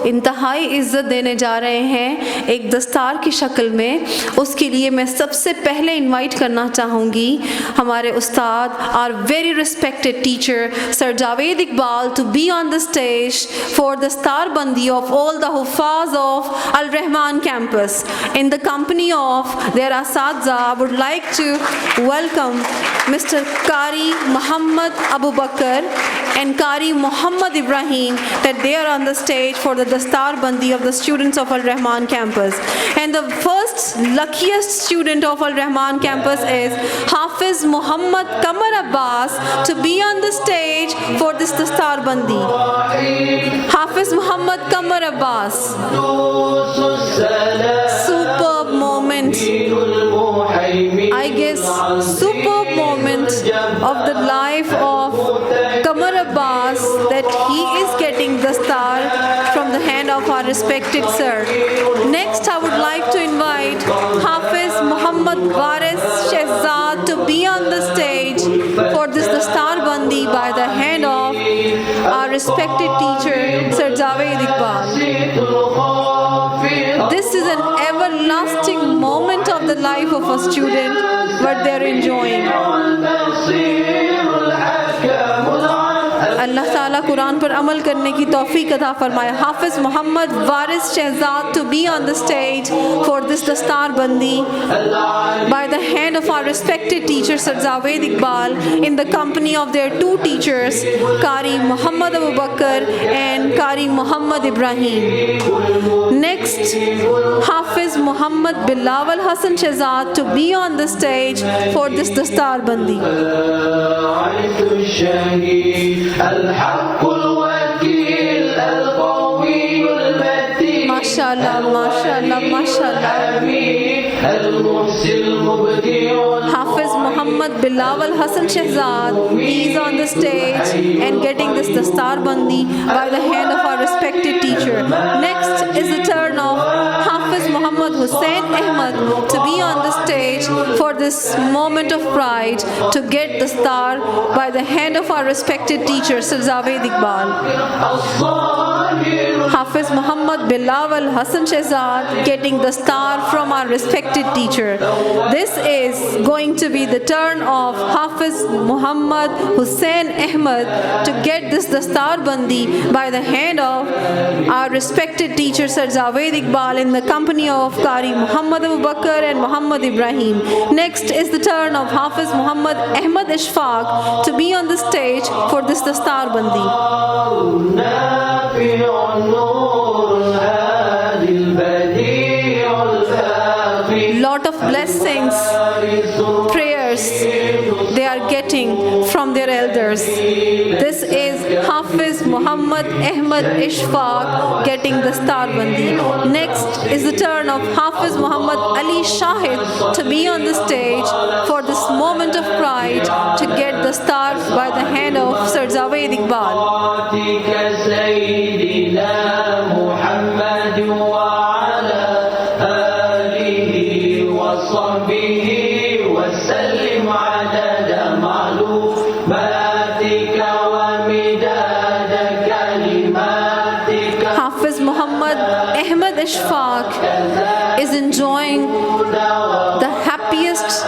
इंतहाई इज़्ज़त देने जा रहे हैं एक दस्तार की शक्ल में, उसके लिए मैं सबसे पहले इनवाइट करना चाहूँगी हमारे उस्ताद, our very respected teacher sir Javed Iqbal, to be on the stage for the स्तारबंदी of all the Huffaz of Al Rahman campus. In the company of their Asatza, I would like to welcome Mr. Qari Muhammad Abu Bakr and Qari Muhammad Ibrahim, that they are on the stage for the Dastar Bandi of the students of Al Rahman campus. And the first luckiest student of Al Rahman campus is Hafiz Muhammad Qamar Abbas to be on the stage for this Dastar Bandi. Hafiz Muhammad Qamar Abbas. Superb moment. I guess superb moment of the life of Qamar Abbas, that he is getting the star from the hand of our respected sir. Next, I would like to invite Hafiz Muhammad Waris Shehzad to be on the stage for this Dastar Bandi by the hand of our respected teacher Sir Javed Iqbal. This is an everlasting moment of the life of a student, what they are enjoying. अल्लाह ताला कुरान पर अमल करने की तौफीक अता फरमाए. हाफिज मोहम्मद वारिस Shahzad to be on the stage for this Dastar Bandi by the hand of our respected teacher Sir Javed Iqbal in the company of their two teachers, Qari Muhammad Abu Bakr and Qari Muhammad Ibrahim. Next, Hafiz Muhammad Bilawal Hassan Shehzad to be on the stage for this Dastar Bandi. MashaAllah, MashaAllah, MashaAllah. Hafiz Muhammad Bilawal Hassan Shehzad, he is on the stage and getting this Dastar Bandi by the hand of our respected teacher. Next is the turn of Hafiz Muhammad Hussain Ahmad to be on the stage for this moment of pride to get the star by the hand of our respected teacher Sir Javed Iqbal. Hafiz Muhammad Bilawal Hassan Shehzad getting the star from our respected teacher. This is going to be the turn of Hafiz Muhammad Hussain Ahmad to get this Dastar Bandi by the hand of our respected teacher Sir Javed Iqbal in the company of Qari Muhammad Abu Bakr and Muhammad Ibrahim. Next is the turn of Hafiz Muhammad Ahmad Ishfaq to be on the stage for this Dastar Bandi. Lot of blessings, prayers they are getting from their elders. This is Hafiz Muhammad Ahmad Ishfaq getting the star bandi. Next is the turn of Hafiz Muhammad Ali Shahid to be on the stage for this moment of pride to get the star by the hand of Sir Javed Iqbal. Hafiz Muhammad Ahmad Ishfaq is enjoying the happiest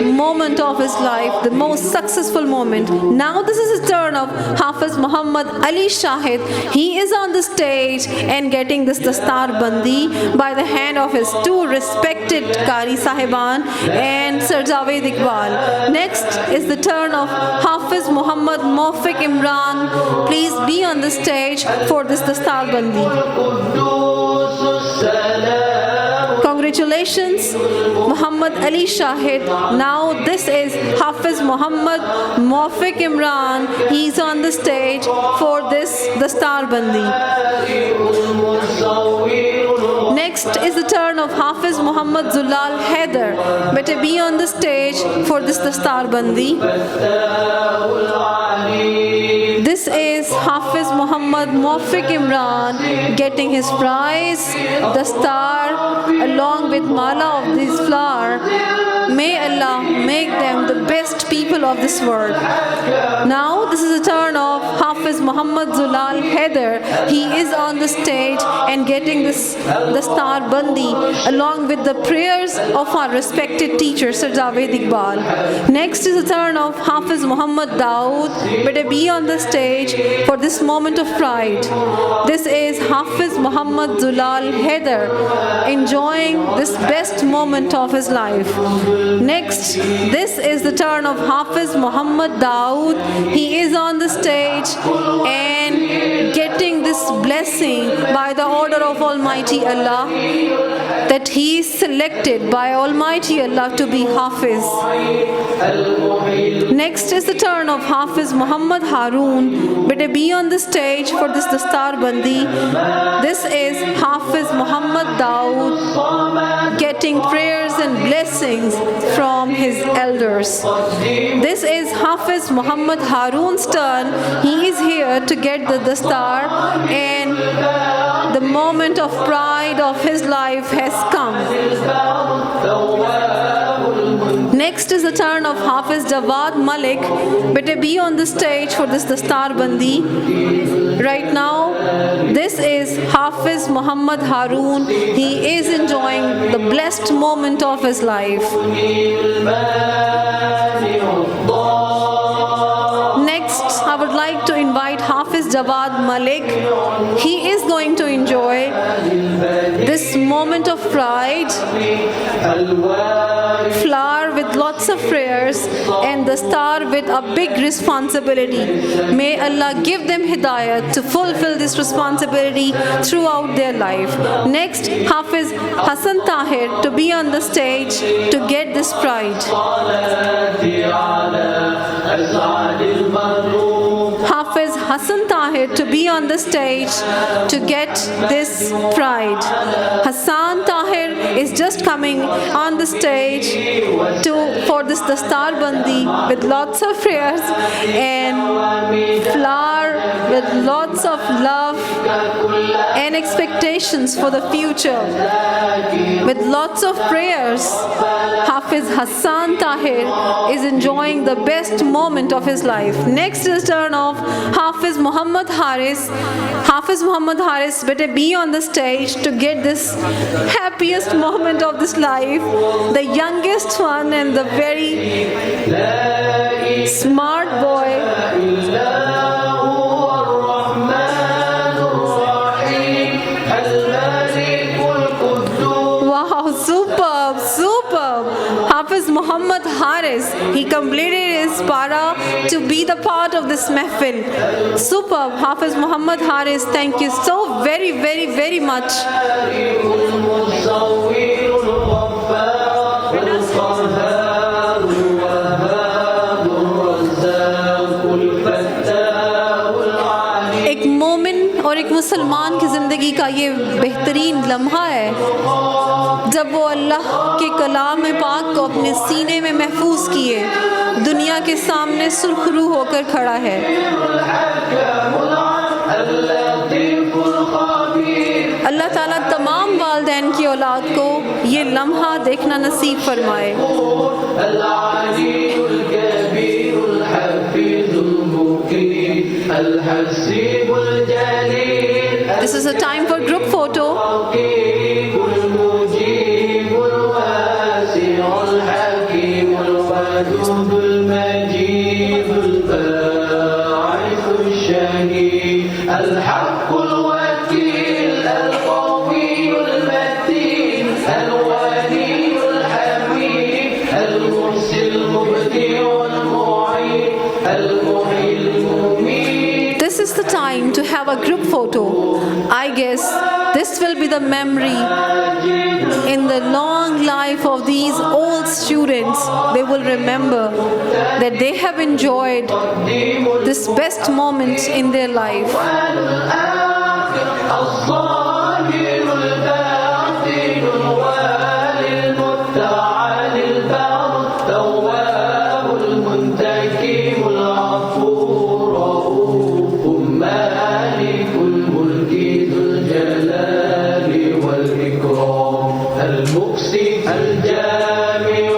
moment of his life, the most successful moment. Now this is his turn of Hafiz Muhammad Ali Shahid. He is on the stage and getting this Dastar Bandi by the hand of his two respected Qari Sahiban and Sir Javed Iqbal. Next is the turn of Hafiz Muhammad Mawfiq Imran. Please be on the stage for this Dastar Bandi. Congratulations, Muhammad Ali Shahid. Now this is Hafiz Muhammad Mawfiq Imran. He's on the stage for this Dastar Bandi. Next is the turn of Hafiz Muhammad Zulal Haider. Better be on the stage for this Dastar Bandi. This is Hafiz Muhammad Mawfiq Imran getting his prize, the star, along with mala of this flower. May Allah make them the best people of this world. Now this is the turn of Hafiz Muhammad Zulal Haider. He is on the stage and getting the Star Bandi along with the prayers of our respected teacher Sir Javed Iqbal. Next is the turn of Hafiz Muhammad Dawood. Better be on the stage for this moment of pride. This is Hafiz Muhammad Zulal Haider enjoying this best moment of his life. Next, this is the turn of Hafiz Muhammad Dawood. He is on the stage and getting this blessing by the order of Almighty Allah, that he is selected by Almighty Allah to be Hafiz. Next is the turn of Hafiz Muhammad Haroon. Better be on the stage for this Dastar Bandi. This is Hafiz Muhammad Dawood getting prayers and blessings from his elders. This is Hafiz Muhammad Haroon's turn. He is here to get the Dastar, and the moment of pride of his life has come. Next is the turn of Hafiz Jawad Malik. Better be on the stage for this Dastar Bandi. Right now, this is Hafiz Muhammad Haroon. He is enjoying the blessed moment of his life. Next, I would like to invite Hafiz Jawad Malik. He is going to enjoy this moment of pride, flower with lots of prayers, and the star with a big responsibility. May Allah give them hidayah to fulfill this responsibility throughout their life. Next, Hafiz Hassan Tahir to be on the stage to get this pride. Hafiz Hassan Tahir to be on the stage to get this pride. Hassan Tahir is just coming on the stage for this Dastar Bandi with lots of prayers and flower with lots of love and expectations for the future. With lots of prayers, Hafiz Hassan Tahir is enjoying the best moment of his life. Next is turn of Hafiz Muhammad Haris. Hafiz Muhammad Haris, better be on the stage to get this happiest moment of this life. The youngest one and the very smart boy. Wow, superb, superb. Hafiz Muhammad Haris, he completed his para to be the part of this mehfil. Superb, Hafiz Muhammad Haris, thank you so very, very, very much. एक मोमिन और एक मुसलमान की ज़िंदगी का ये बेहतरीन लम्हा है जब वो अल्लाह के कलाम पाक को अपने सीने में महफूज किए दुनिया के सामने सुरखरू होकर खड़ा है। अल्लाह ताला तमाम वालिदैन की औलाद को ये लम्हा देखना नसीब फरमाए। This is a time for group photo. This is the time to have a group photo. I guess this will be the memory in the long life of these old students. They will remember that they have enjoyed this best moment in their life. المقسط الجامع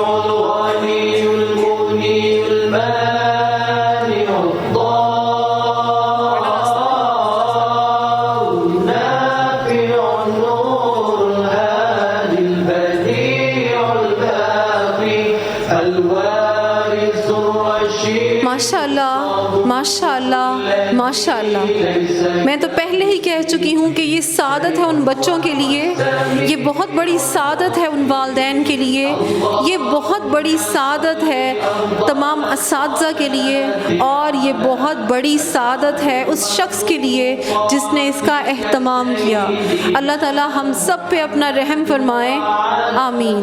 माशाअल्लाह, माशाअल्लाह, माशाअल्लाह। मैं तो पहले ही कह चुकी हूँ कि ये सादत है उन बच्चों के लिए, ये बहुत बड़ी सादत है उन वालिदैन के लिए, ये बहुत बड़ी सादत है तमाम असातिज़ा के लिए, और ये बहुत बड़ी सादत है उस शख्स के लिए जिसने इसका एहतमाम किया। अल्लाह ताला हम सब पे अपना रहम फरमाए, आमीन।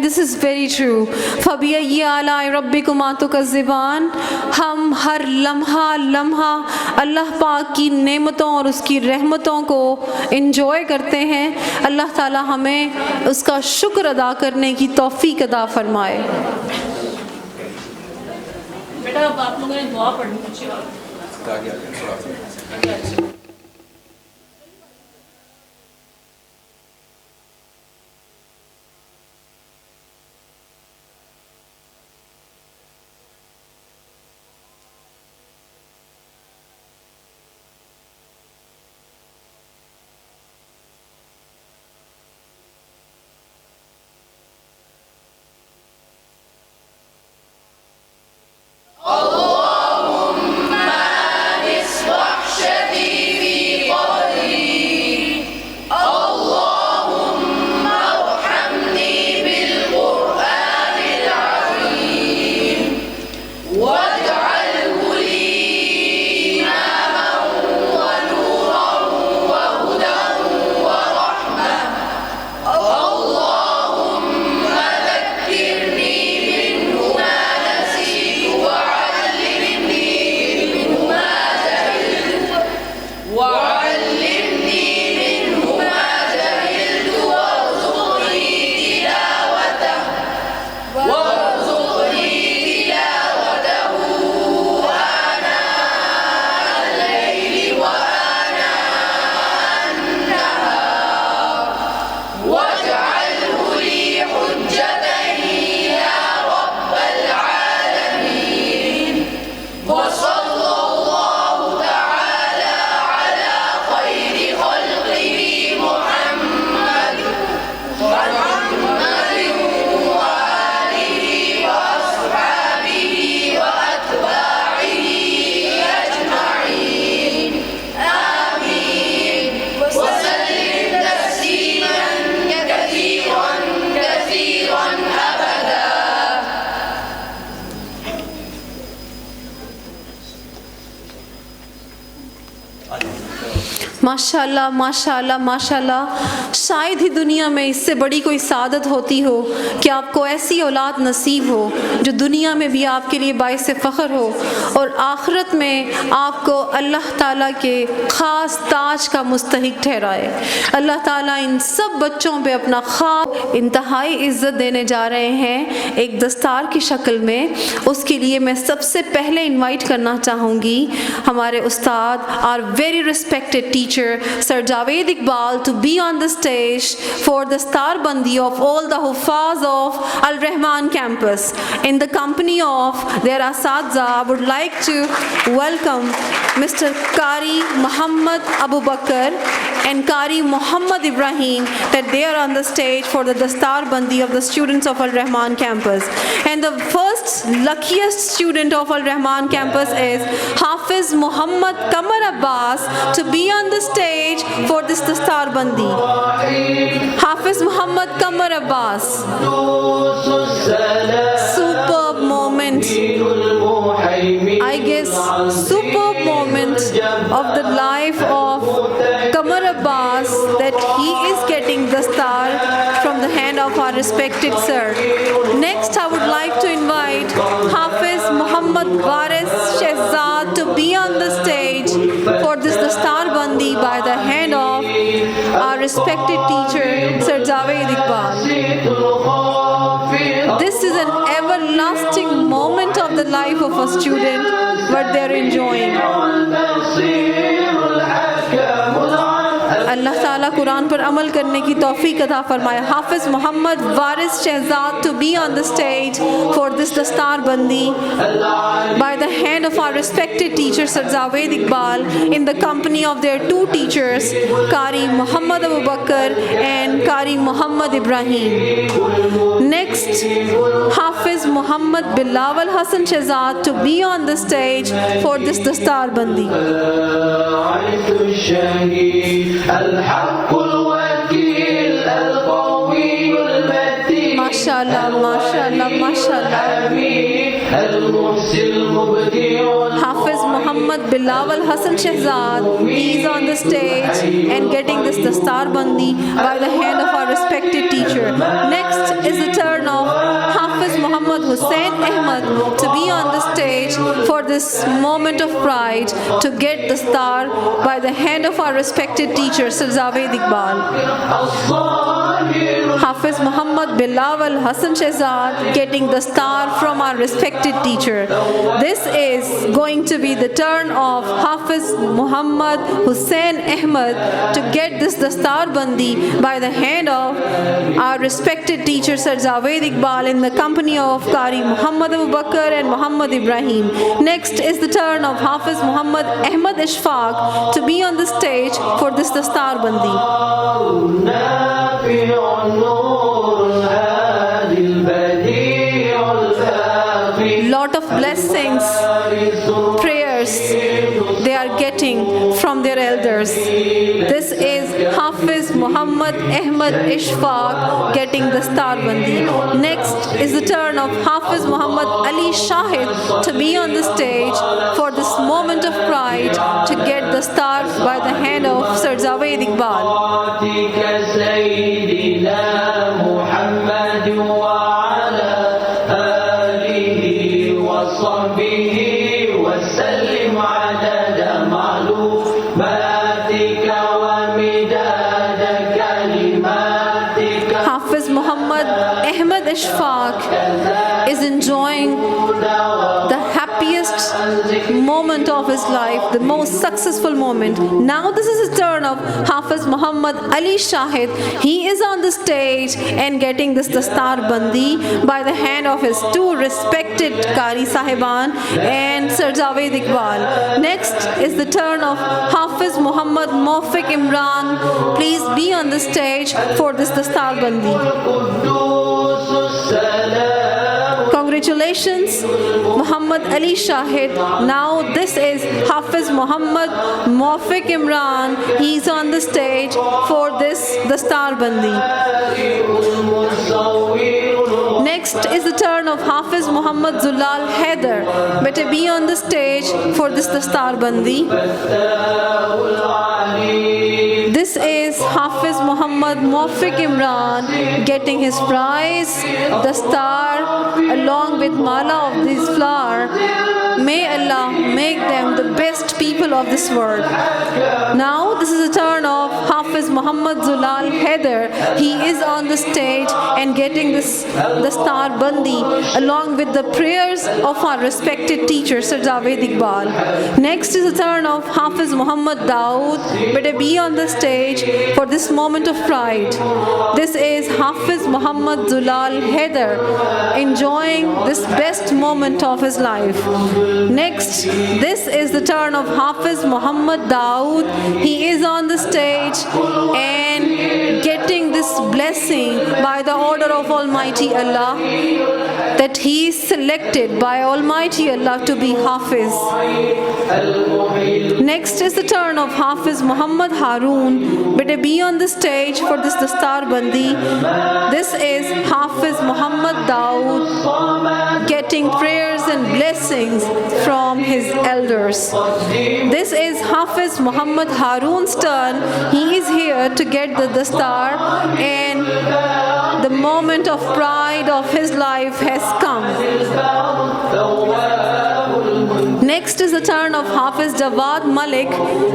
This is very true. फ़बिअय्यि आलाइ रब्बिकुमा तुकज़्ज़िबान। हम हर लम्हा अल्लाह पाक की नेमतों और उसकी रहमतों को इंजॉय करते हैं। अल्लाह ताला हमें उसका शुक्र अदा करने की तौफीक अदा फरमाए। बेटा अब आप लोगों ने दुआ पढ़नी अच्छी बात। माशाल्लाह, माशाल्लाह, माशाल्लाह। शायद ही दुनिया में इससे बड़ी कोई सादत होती हो कि आपको ऐसी औलाद नसीब हो जो दुनिया में भी आपके लिए बाइस फ़ख्र हो और आखिरत में आपको अल्लाह ताला के ख़ास ताज का मुस्तहिक ठहराए। अल्लाह ताला इन सब बच्चों पे अपना ख़ास इंतहाई इज़्ज़त देने जा रहे हैं एक दस्तार की शक्ल में। उसके लिए मैं सबसे पहले इनवाइट करना चाहूँगी हमारे उस्ताद और very respected teacher Sir Javed Iqbal to be on the stage for the star bandi of all the Huffaz of Al Rahman campus. In the company of their Asatidza, I would like to welcome Mr. Qari Muhammad Abu Bakr and Qari Muhammad Ibrahim, that they are on the stage for the Dastar Bandi of the students of Al Rahman campus. And the first luckiest student of Al Rahman campus is Hafiz Muhammad Qamar Abbas to be on the stage for this Dastar Bandi. Hafiz Muhammad Qamar Abbas. Superb moment. I guess superb moment of the life of Qamar Abbas, that he is getting the star from the hand of our respected sir. Next, I would like to invite Hafiz Muhammad Waris Shehzad to be on the stage for this Dastar Bandi by the hand of our respected teacher Sir Javed Iqbal. This is an everlasting moment of the life of a student, what they are enjoying. अल्लाह ताला कुरान पर अमल करने की तौफीक अता फरमाए। हाफिज मोहम्मद वारिस Shahzad to be on the stage for this dastar bandi by the hand of our respected teacher Sir Javed Iqbal in the company of their two teachers Qari Muhammad Abu Bakr and Qari Muhammad Ibrahim. Next, Hafiz Muhammad Bilawal Hassan Shehzad to be on the stage for this dastar bandi. MashaAllah, MashaAllah, MashaAllah. Hafiz Muhammad Bilawal Hassan Shehzad, he is on the stage and getting this dastar bandi by the hand of our respected teacher. Next is the turn of Hafiz Muhammad Hussain Ahmad to be on the stage for this moment of pride to get the star by the hand of our respected teacher Sir Javed Iqbal. Hafiz Muhammad Bilawal Hassan Shehzad getting the star from our respected teacher. This is going to be the turn of Hafiz Muhammad Hussain Ahmad to get this dastar bandi by the hand of our respected teacher Sir Javed Iqbal in the company of Qari Muhammad Abu Bakr and Muhammad Ibrahim. Next is the turn of Hafiz Muhammad Ahmad Ishfaq to be on the stage for this dastar bandi. Lot of blessings, prayers they are getting from their elders. This is Hafiz Muhammad Ahmad Ishfaq getting the star bandi. Next is the turn of Hafiz Muhammad Ali Shahid to be on the stage for this moment of pride to get the star by the hand of Sir Javed Iqbal. Hafiz Muhammad Ahmad Ishfaq is enjoying the happiest moment of his life, the most successful moment. Now this is his turn of Hafiz Muhammad Ali Shahid. He is on the stage and getting this dastar bandi by the hand of his two respected Qari Sahiban and Sir Javed Iqbal. Next is the turn of Hafiz Muhammad Mawfiq Imran. Please be on the stage for this dastar bandi. Congratulations, Muhammad Ali Shahid. Now this is Hafiz Muhammad Mawfiq Imran. He's on the stage for this dastar bandi. Next is the turn of Hafiz Muhammad Zulal Haider. Better be on the stage for this dastar bandi. This is Hafiz Muhammad Mawfiq Imran getting his prize, the star, along with mala of this flower. May Allah make them the best people of this world. Now this is the turn of Hafiz Muhammad Zulal Haider. He is on the stage and getting the star bandi along with the prayers of our respected teacher Sir Javed Iqbal. Next is the turn of Hafiz Muhammad Dawood. Better be on the stage for this moment of pride. This is Hafiz Muhammad Zulal Haider enjoying this best moment of his life. Next, this is the turn of Hafiz Muhammad Dawood. He is on the stage and getting this blessing by the order of Almighty Allah that he is selected by Almighty Allah to be Hafiz. Next is the turn of Hafiz Muhammad Haroon. Better be on the stage for this dastar bandi. This is Hafiz Muhammad Dawood getting prayers and blessings from his elders. This is Hafiz Muhammad Haroon's turn. He is here to get the dastar and the moment of pride of his life has come. Next is the turn of Hafiz Jawad Malik.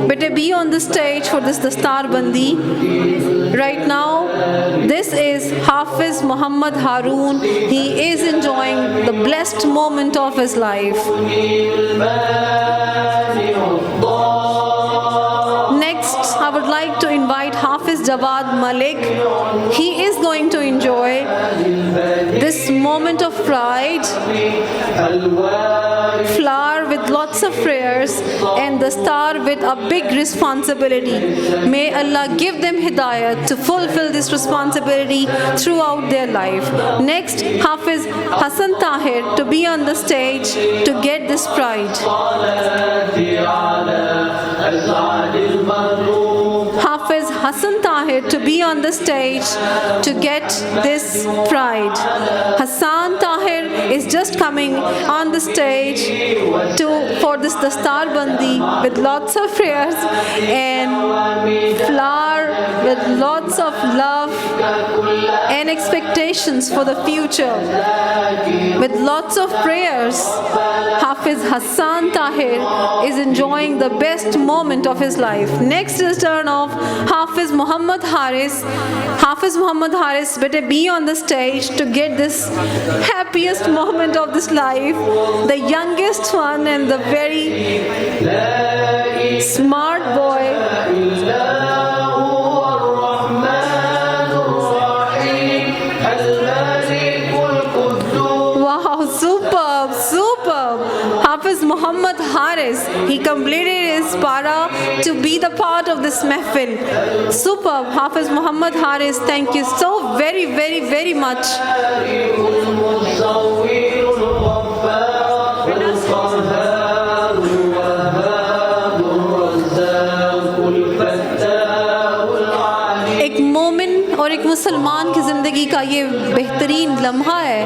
Better be on the stage for this dastar bandi. Right now, this is Hafiz Muhammad Haroon. He is enjoying the blessed moment of his life. Next, I would like to invite Jawad Malik. He is going to enjoy this moment of pride, flower with lots of prayers and the star with a big responsibility. May Allah give them hidayat to fulfill this responsibility throughout their life. Next, Hafiz Hassan Tahir to be on the stage to get this pride. Hafiz Hassan Tahir to be on the stage to get this pride. Hassan Tahir is just coming on the stage for this Dastar Bandi with lots of prayers and flower with lots of love and expectations for the future. With lots of prayers, Hafiz Hassan Tahir is enjoying the best moment of his life. Next is turn of Hafiz Muhammad Haris. Hafiz Muhammad Haris, better be on the stage to get this happiest moment of this life. The youngest one and the very smart boy. Wow, superb, superb. Hafiz Muhammad Haris, he completed his para to be the part of this mehfil. Superb, Hafiz Muhammad Haris, thank you so very, very, very much. एक मोमिन और एक मुसलमान की ज़िंदगी का ये बेहतरीन लम्हा है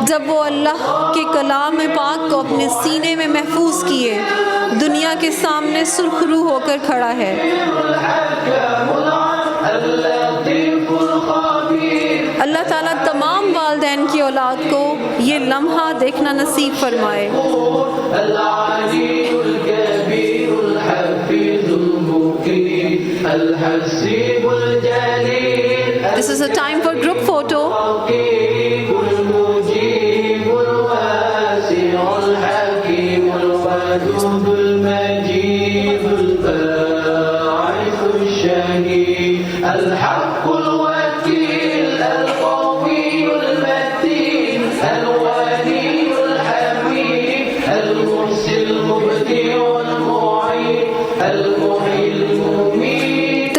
जब वो अल्लाह के कलाम पाक को अपने सीने में महफूज किए दुनिया के सामने सुरखरू होकर खड़ा है। अल्लाह ताला तमाम वालिदैन की औलाद को ये लम्हा देखना नसीब फरमाए। This is a time for group photo.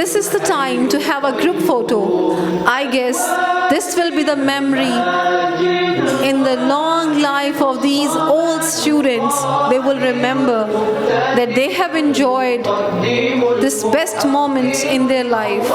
This is the time to have a group photo. I guess this will be the memory in the long life of these old students. They will remember that they have enjoyed this best moment in their life.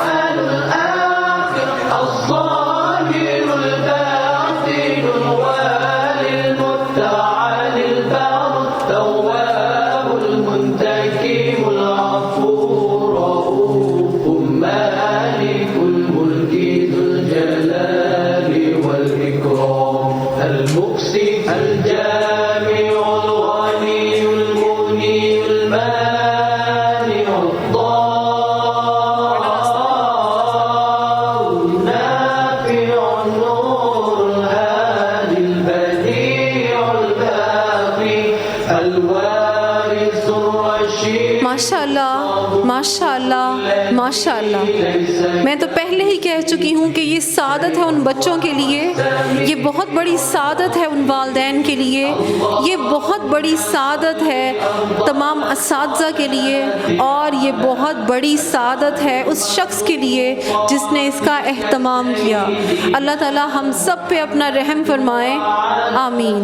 माशाअल्लाह, माशाअल्लाह, माशाअल्लाह। मैं तो पहले ही कह चुकी हूँ कि ये सादत है उन बच्चों के लिए, ये बहुत बड़ी सादत है उन वालिदैन के लिए, ये बहुत बड़ी सादत है तमाम असातिज़ा के लिए और ये बहुत बड़ी सादत है उस शख्स के लिए जिसने इसका एहतमाम किया। अल्लाह ताला हम सब पे अपना रहम फरमाए, आमीन।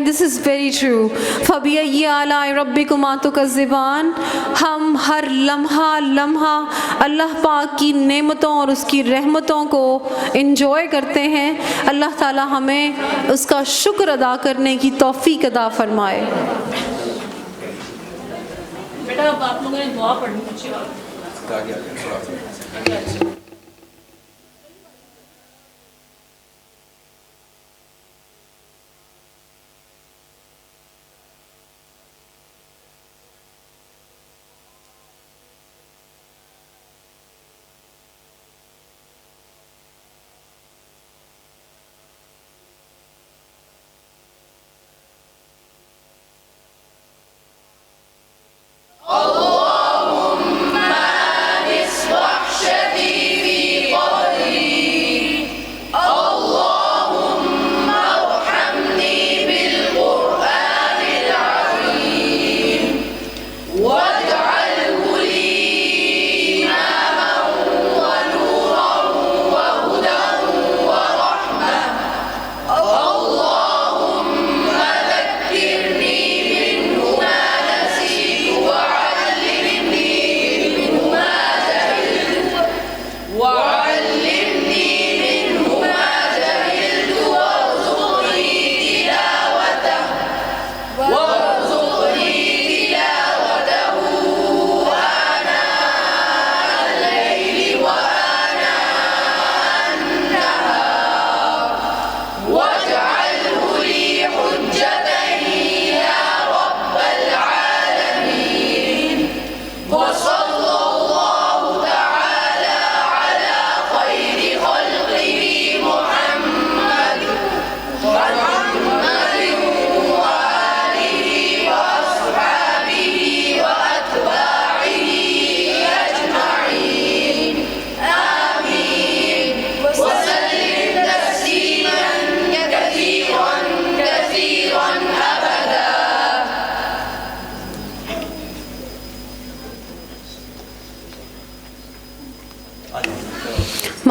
This is very true. फ़बिअय्यि आलाइ रब्बिकुमा तुकज़्ज़िबान। हम हर लम्हा लम्हा अल्लाह पाक की नेमतों और उसकी रहमतों को इंजॉय करते हैं। अल्लाह ताला हमें उसका शुक्र अदा करने की तौफीक अदा फरमाए। बेटा अब आप लोगों ने दुआ पढ़नी अच्छी बात।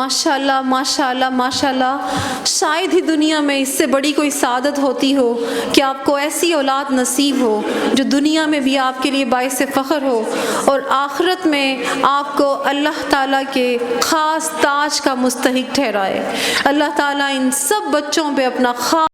माशाल्लाह माशाल्लाह माशाल्लाह। शायद ही दुनिया में इससे बड़ी कोई सादत होती हो कि आपको ऐसी औलाद नसीब हो जो दुनिया में भी आपके लिए बाइस फ़ख्र हो और आखिरत में आपको अल्लाह ताला के ख़ास ताज का मुस्तहिक ठहराए। अल्लाह ताला इन सब बच्चों पे अपना ख़ास